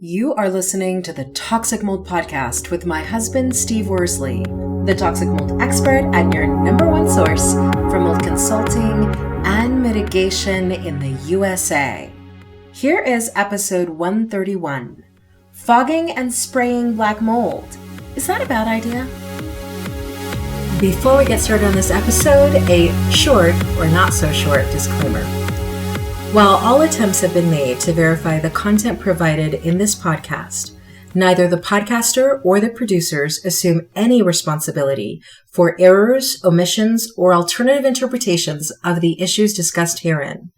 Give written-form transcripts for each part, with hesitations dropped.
You are listening to the Toxic Mold Podcast with my husband, Steve Worsley, the toxic mold expert and your number one source for mold consulting and mitigation in the USA. Here is episode 131, Fogging and Spraying Black Mold. Is that a bad idea? Before we get started on this episode, a short or not so short disclaimer. While all attempts have been made to verify the content provided in this podcast, neither the podcaster or the producers assume any responsibility for errors, omissions, or alternative interpretations of the issues discussed herein.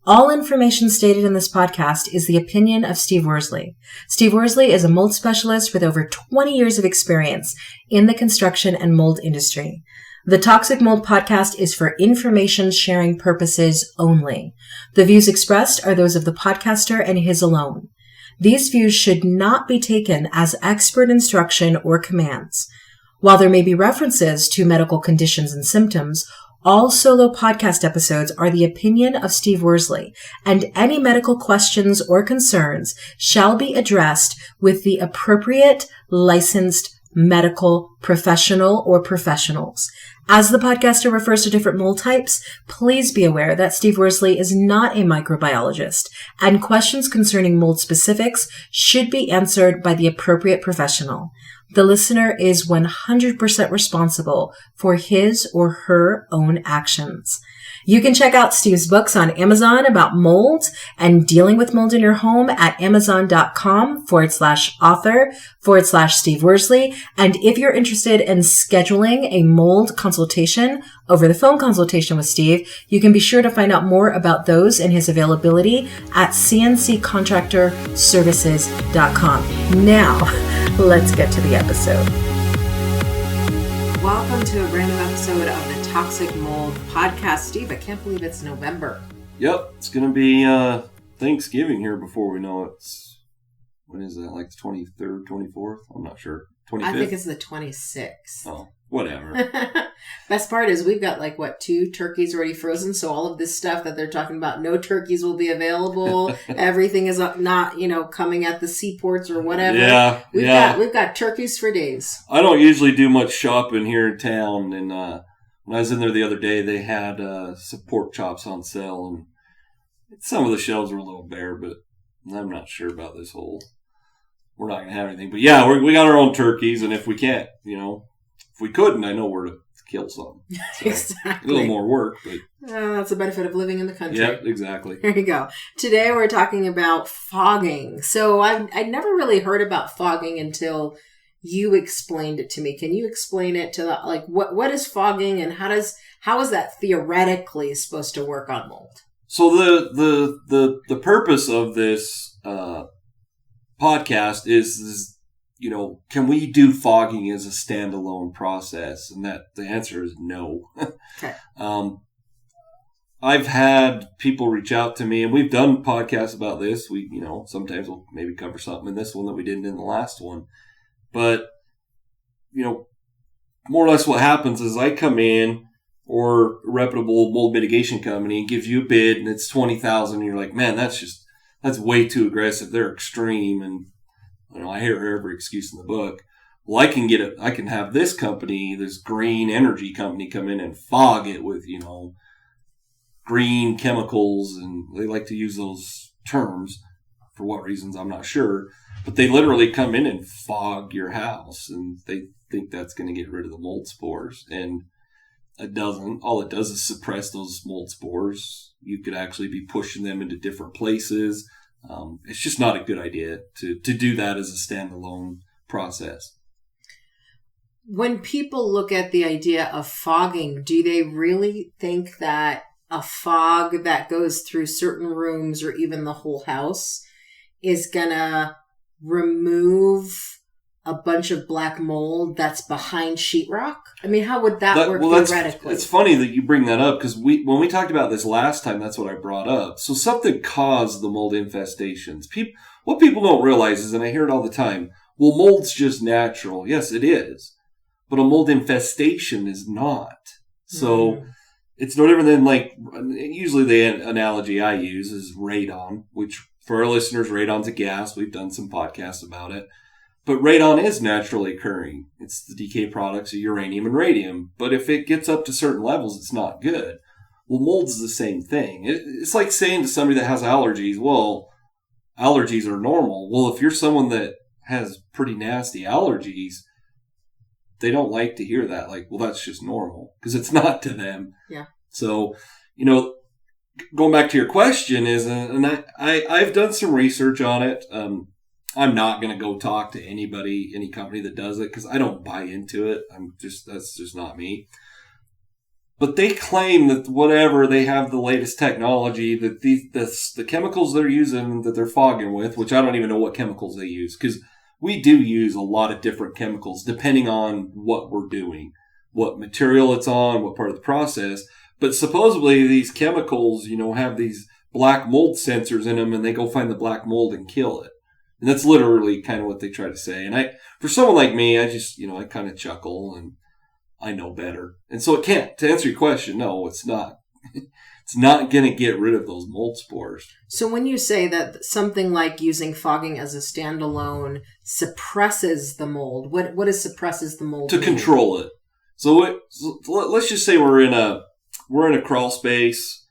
All information stated in this podcast is the opinion of Steve Worsley. Steve Worsley is a mold specialist with over 20 years of experience in the construction and mold industry. The Toxic Mold Podcast is for information sharing purposes only. The views expressed are those of the podcaster and his alone. These views should not be taken as expert instruction or commands. While there may be references to medical conditions and symptoms, all solo podcast episodes are the opinion of Steve Worsley, and any medical questions or concerns shall be addressed with the appropriate licensed medical professional or professionals. As the podcaster refers to different mold types, please be aware that Steve Worsley is not a microbiologist, and questions concerning mold specifics should be answered by the appropriate professional. The listener is 100% responsible for his or her own actions. You can check out Steve's books on Amazon about mold and dealing with mold in your home at amazon.com/author/Steve Worsley. And if you're interested in scheduling a mold consultation, over the phone consultation with Steve, you can be sure to find out more about those and his availability at cnccontractorservices.com. Now, let's get to the episode. Welcome to a brand new episode of the Toxic Mold Podcast. Steve, I can't believe it's November. Yep, it's going to be Thanksgiving here before we know it's, when is that, like the 23rd, 24th? I'm not sure. 25th? I think it's the 26th. Oh, whatever. Best part is we've got 2 turkeys already frozen, so all of this stuff that they're talking about, no turkeys will be available. Everything is not, coming at the seaports or whatever. Yeah, We've got turkeys for days. I don't usually do much shopping here in town, and when I was in there the other day, they had some pork chops on sale, and some of the shelves were a little bare, but I'm not sure about this whole, we're not going to have anything. But yeah, we got our own turkeys, and if we can't, if we couldn't, I know where to kill some. So exactly. A little more work, but that's the benefit of living in the country. Yep, exactly. There you go. Today we're talking about fogging. So I'd never really heard about fogging until you explained it to me. Can you explain it to what is fogging and how is that theoretically supposed to work on mold? So the purpose of this podcast is can we do fogging as a standalone process? And that the answer is no. Okay. I've had people reach out to me, and we've done podcasts about this. We, sometimes we'll maybe cover something in this one that we didn't in the last one. But, more or less what happens is I come in, or a reputable mold mitigation company, and gives you a bid, and it's $20,000, and you're like, man, that's way too aggressive. They're extreme, and I hear every excuse in the book. Well, I can have this company, this green energy company, come in and fog it with, green chemicals, and they like to use those terms. For what reasons, I'm not sure. But they literally come in and fog your house, and they think that's going to get rid of the mold spores. And it doesn't. All it does is suppress those mold spores. You could actually be pushing them into different places. It's just not a good idea to do that as a standalone process. When people look at the idea of fogging, do they really think that a fog that goes through certain rooms or even the whole house is going to remove a bunch of black mold that's behind sheetrock? I mean, how would that work theoretically? It's funny that you bring that up, because when we talked about this last time, that's what I brought up. So something caused the mold infestations. What people don't realize is, and I hear it all the time, well, mold's just natural. Yes, it is. But a mold infestation is not. So it's no different than usually the analogy I use is radon, which For our listeners, radon's a gas. We've done some podcasts about it. But radon is naturally occurring. It's the decay products of uranium and radium. But if it gets up to certain levels, it's not good. Well, mold's the same thing. It's like saying to somebody that has allergies, well, allergies are normal. Well, if you're someone that has pretty nasty allergies, they don't like to hear that. Like, well, that's just normal, because it's not to them. Yeah. So, going back to your question is, and I've done some research on it. I'm not going to go talk to anybody, any company that does it, because I don't buy into it. That's just not me. But they claim that whatever, they have the latest technology, that the chemicals they're using, that they're fogging with, which I don't even know what chemicals they use, because we do use a lot of different chemicals depending on what we're doing, what material it's on, what part of the process. But supposedly these chemicals, have these black mold sensors in them, and they go find the black mold and kill it. And that's literally kind of what they try to say. And for someone like me, I just, I kind of chuckle and I know better. And so it can't, to answer your question, no, it's not. It's not going to get rid of those mold spores. So when you say that something like using fogging as a standalone suppresses the mold, what does suppresses the mold to mean? Control it. So let's just say we're in a crawl space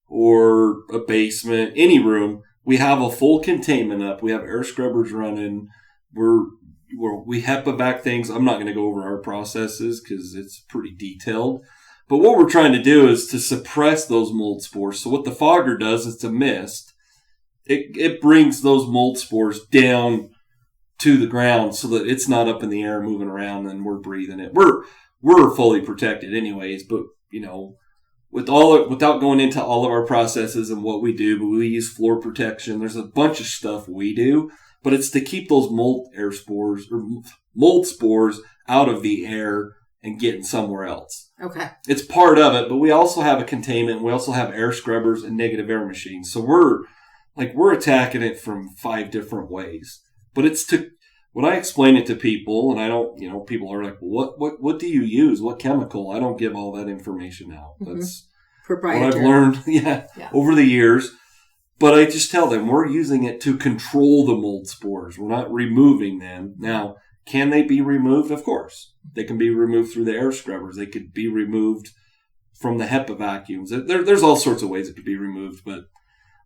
or a basement, any room. We have a full containment up. We have air scrubbers running. We HEPA back things. I'm not going to go over our processes because it's pretty detailed. But what we're trying to do is to suppress those mold spores. So what the fogger does, it's a mist. It brings those mold spores down to the ground so that it's not up in the air moving around and we're breathing it. We're fully protected anyways, but without going into all of our processes and what we do, but we use floor protection. There's a bunch of stuff we do, but it's to keep those mold spores out of the air and getting somewhere else. Okay. It's part of it, but we also have a containment. We also have air scrubbers and negative air machines. So we're attacking it from 5 different ways. But when I explain it to people, and I don't, people are like, well, what do you use? What chemical? I don't give all that information out. That's proprietary. What I've learned, over the years. But I just tell them we're using it to control the mold spores. We're not removing them. Now, can they be removed? Of course. They can be removed through the air scrubbers. They could be removed from the HEPA vacuums. There's all sorts of ways it could be removed. But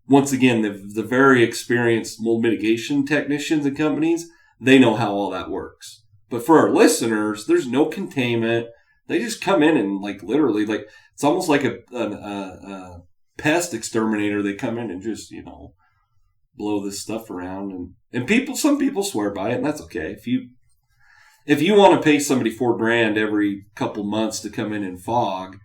once again, the very experienced mold mitigation technicians and companies, they know how all that works. But for our listeners, there's no containment. They just come in and literally, it's almost like a pest exterminator. They come in and just, blow this stuff around. And some people swear by it, and that's okay. If you want to pay somebody $4,000 every couple months to come in and fog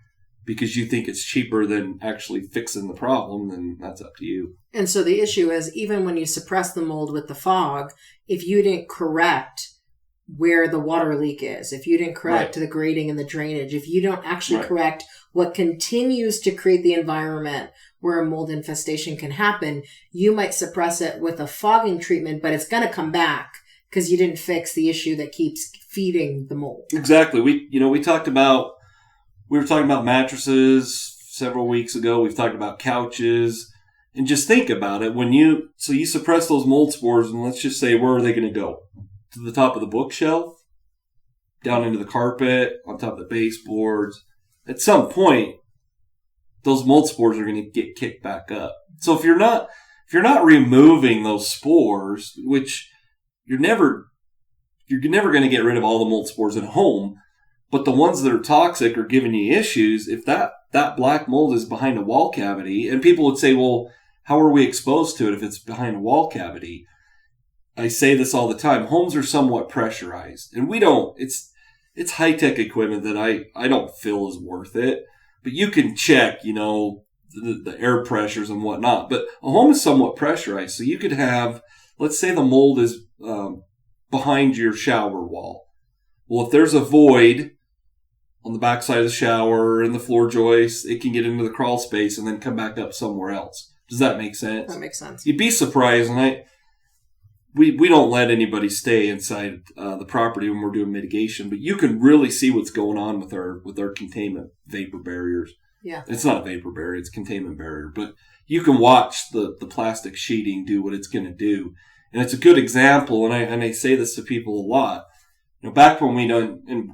because you think it's cheaper than actually fixing the problem, then that's up to you. And so the issue is, even when you suppress the mold with the fog, if you didn't correct where the water leak is, if you didn't correct the grading and the drainage, if you don't actually correct what continues to create the environment where a mold infestation can happen, you might suppress it with a fogging treatment, but it's going to come back because you didn't fix the issue that keeps feeding the mold. Exactly. We were talking about mattresses several weeks ago. We've talked about couches. And just think about it. So you suppress those mold spores, and let's just say, where are they going to go? To the top of the bookshelf? Down into the carpet? On top of the baseboards? At some point, those mold spores are going to get kicked back up. So if you're not removing those spores, which you're never going to get rid of all the mold spores at home, but the ones that are toxic are giving you issues. If that black mold is behind a wall cavity, and people would say, well, how are we exposed to it if it's behind a wall cavity? I say this all the time. Homes are somewhat pressurized, and it's high-tech equipment that I don't feel is worth it. But you can check, the air pressures and whatnot. But a home is somewhat pressurized. So you could have, let's say the mold is behind your shower wall. Well, if there's a void on the backside of the shower and the floor joists, it can get into the crawl space and then come back up somewhere else. Does that make sense? That makes sense. You'd be surprised, and we don't let anybody stay inside the property when we're doing mitigation, but you can really see what's going on with our containment vapor barriers. Yeah. It's not a vapor barrier, it's a containment barrier, but you can watch the plastic sheeting do what it's going to do. And it's a good example, and I say this to people a lot. Back when we done, and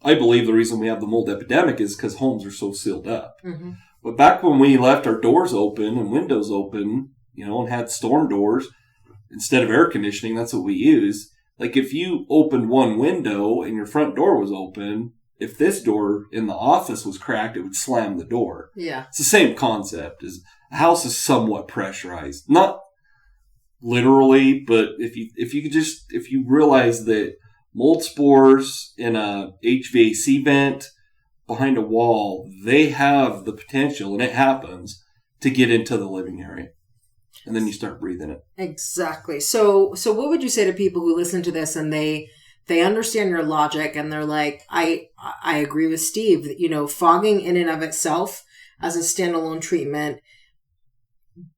I believe the reason we have the mold epidemic is because homes are so sealed up. Mm-hmm. But back when we left our doors open and windows open, and had storm doors instead of air conditioning, that's what we use. Like if you opened one window and your front door was open, if this door in the office was cracked, it would slam the door. Yeah. It's the same concept. Is a house is somewhat pressurized. Not literally, but if you realize that mold spores in a HVAC vent behind a wall, they have the potential, and it happens, to get into the living area. And then you start breathing it. Exactly. So what would you say to people who listen to this and they understand your logic and they're like, I agree with Steve, fogging in and of itself as a standalone treatment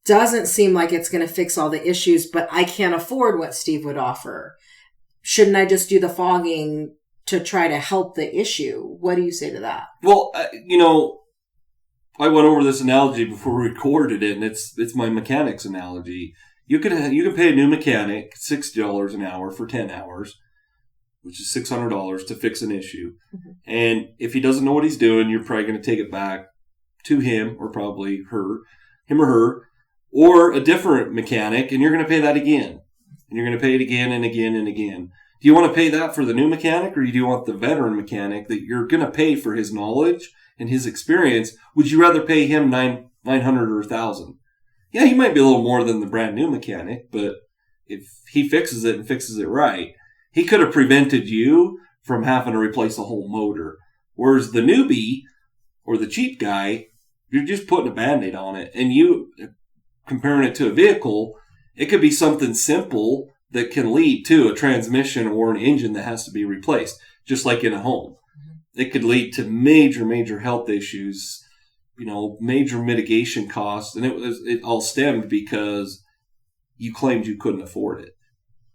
doesn't seem like it's going to fix all the issues, but I can't afford what Steve would offer. Shouldn't I just do the fogging to try to help the issue? What do you say to that? Well, I went over this analogy before we recorded it, and it's my mechanics analogy. You can pay a new mechanic $60 an hour for 10 hours, which is $600 to fix an issue. Mm-hmm. And if he doesn't know what he's doing, you're probably going to take it back to him or probably him or her, or a different mechanic, and you're going to pay that again. And you're going to pay it again and again and again. Do you want to pay that for the new mechanic, or do you want the veteran mechanic that you're going to pay for his knowledge and his experience? Would you rather pay him $900 or $1,000? Yeah, he might be a little more than the brand new mechanic, but if he fixes it and fixes it right, he could have prevented you from having to replace a whole motor. Whereas the newbie or the cheap guy, you're just putting a Band-Aid on it. And you, comparing it to a vehicle, it could be something simple that can lead to a transmission or an engine that has to be replaced, just like in a home. Mm-hmm. It could lead to major, major health issues, major mitigation costs, and it all stemmed because you claimed you couldn't afford it.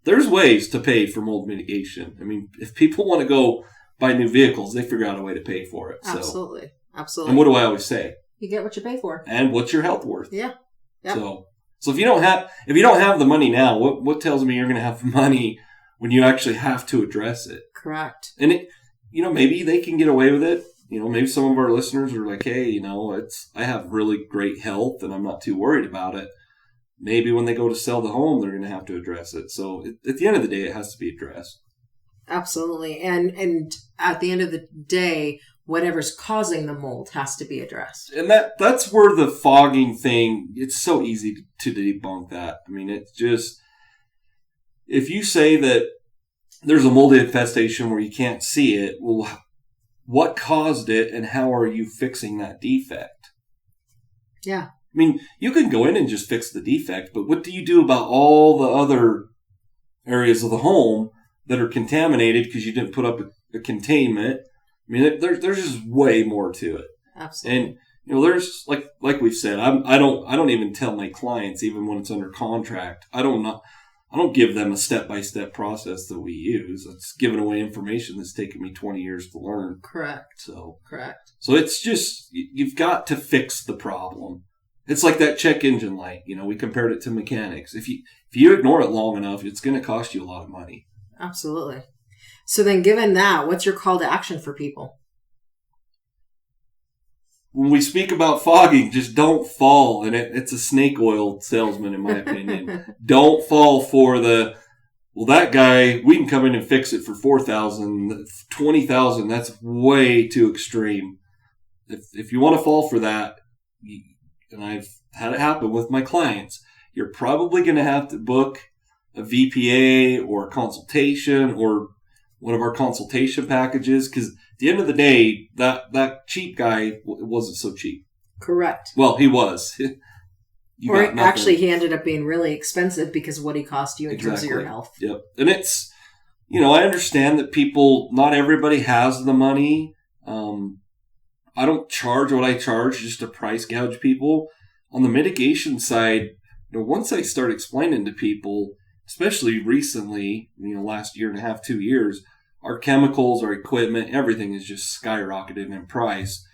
There's ways to pay for mold mitigation. I mean, if people want to go buy new vehicles, they figure out a way to pay for it. Absolutely. So. Absolutely. And what do I always say? You get what you pay for. And what's your health worth? Yeah. Yep. So if you don't have the money now, what tells me you're going to have the money when you actually have to address it? Correct. And maybe they can get away with it. Maybe some of our listeners are like, hey, I have really great health and I'm not too worried about it. Maybe when they go to sell the home, they're going to have to address it. So at the end of the day, it has to be addressed. Absolutely. And at the end of the day, whatever's causing the mold has to be addressed. And that's where the fogging thing, it's so easy to debunk that. I mean, it's just, if you say that there's a mold infestation where you can't see it, well, what caused it and how are you fixing that defect? Yeah. I mean, you can go in and just fix the defect, but what do you do about all the other areas of the home that are contaminated because you didn't put up a containment? I mean, there's just way more to it. Absolutely. And there's like we've said, I don't even tell my clients, even when it's under contract. I don't give them a step-by-step process that we use. It's giving away information that's taken me 20 years to learn. Correct. Correct. So it's just, you've got to fix the problem. It's like that check engine light. We compared it to mechanics. If you ignore it long enough, it's going to cost you a lot of money. Absolutely. So then, given that, what's your call to action for people? When we speak about fogging, just don't fall. And it's a snake oil salesman, in my opinion. Don't fall for that guy, we can come in and fix it for $4,000, $20,000. That's way too extreme. If you want to fall for that, and I've had it happen with my clients, you're probably going to have to book a VPA or a consultation or one of our consultation packages, because at the end of the day, that cheap guy wasn't so cheap. Correct. Well, he was. Or actually, he ended up being really expensive because of what he cost you in terms of your health. Yep. And it's, I understand that not everybody has the money. I don't charge what I charge just to price gouge people. On the mitigation side, once I start explaining to people, especially recently, last year and a half, 2 years, our chemicals, our equipment, everything is just skyrocketed in price.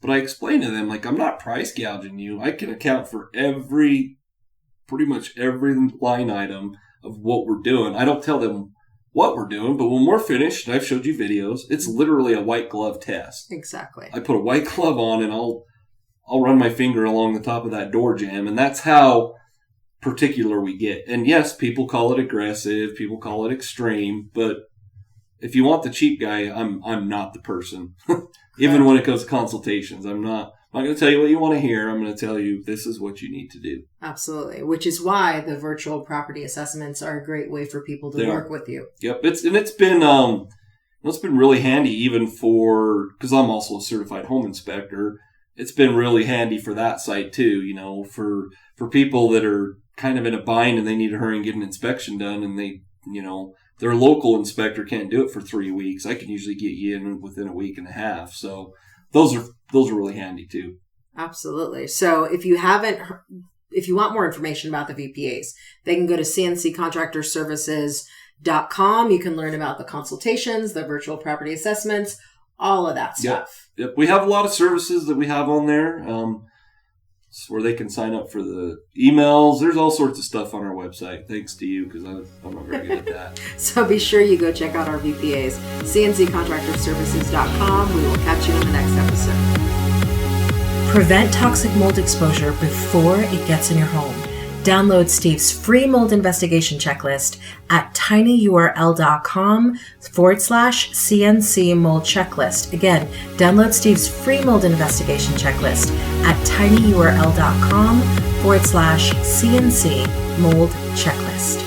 But I explained to them, like, I'm not price gouging you. I can account for pretty much every line item of what we're doing. I don't tell them what we're doing, but when we're finished, and I've showed you videos, it's literally a white glove test. Exactly. I put a white glove on and I'll run my finger along the top of that door jamb, and that's how particular we get. And yes, people call it aggressive, people call it extreme, but if you want the cheap guy, I'm not the person. Even when it comes to consultations, I'm not going to tell you what you want to hear. I'm going to tell you this is what you need to do. Absolutely, which is why the virtual property assessments are a great way for people to work with you. Yep, it's been really handy even because I'm also a certified home inspector. It's been really handy for that side too. You know, for people that are kind of in a bind and they need to hurry and get an inspection done, and their local inspector can't do it for 3 weeks. I can usually get you in within a week and a half. So those are really handy too. Absolutely. So if you want more information about the VPAs, they can go to cnccontractorservices.com. You can learn about the consultations, the virtual property assessments, all of that stuff. Yep. We have a lot of services that we have on there. Where they can sign up for the emails. There's all sorts of stuff on our website, thanks to you, because I'm not very good at that. So be sure you go check out our VPAs, cnccontractorservices.com. We will catch you in the next episode. Prevent toxic mold exposure before it gets in your home. Download Steve's free mold investigation checklist at tinyurl.com/CNC mold checklist. Again, download Steve's free mold investigation checklist at tinyurl.com/CNC mold checklist.